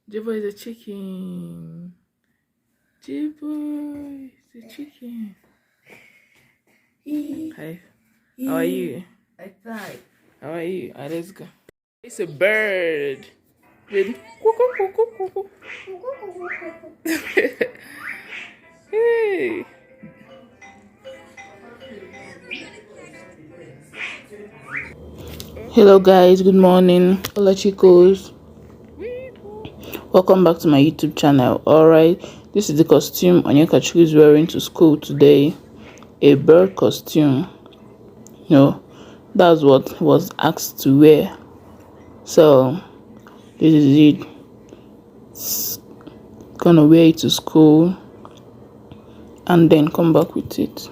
Jboy is a chicken. Jboy is a chicken. Hi. How are you? I tried. How are you? Let's go. It's a bird. Ready? Hey. Hello guys, good morning. Hola chicos. Welcome back to my YouTube channel. Alright, this is the costume Onyekachi is wearing to school today. A bird costume. No, that's what he was asked to wear. So this is it. It's gonna wear it to school and then come back with it.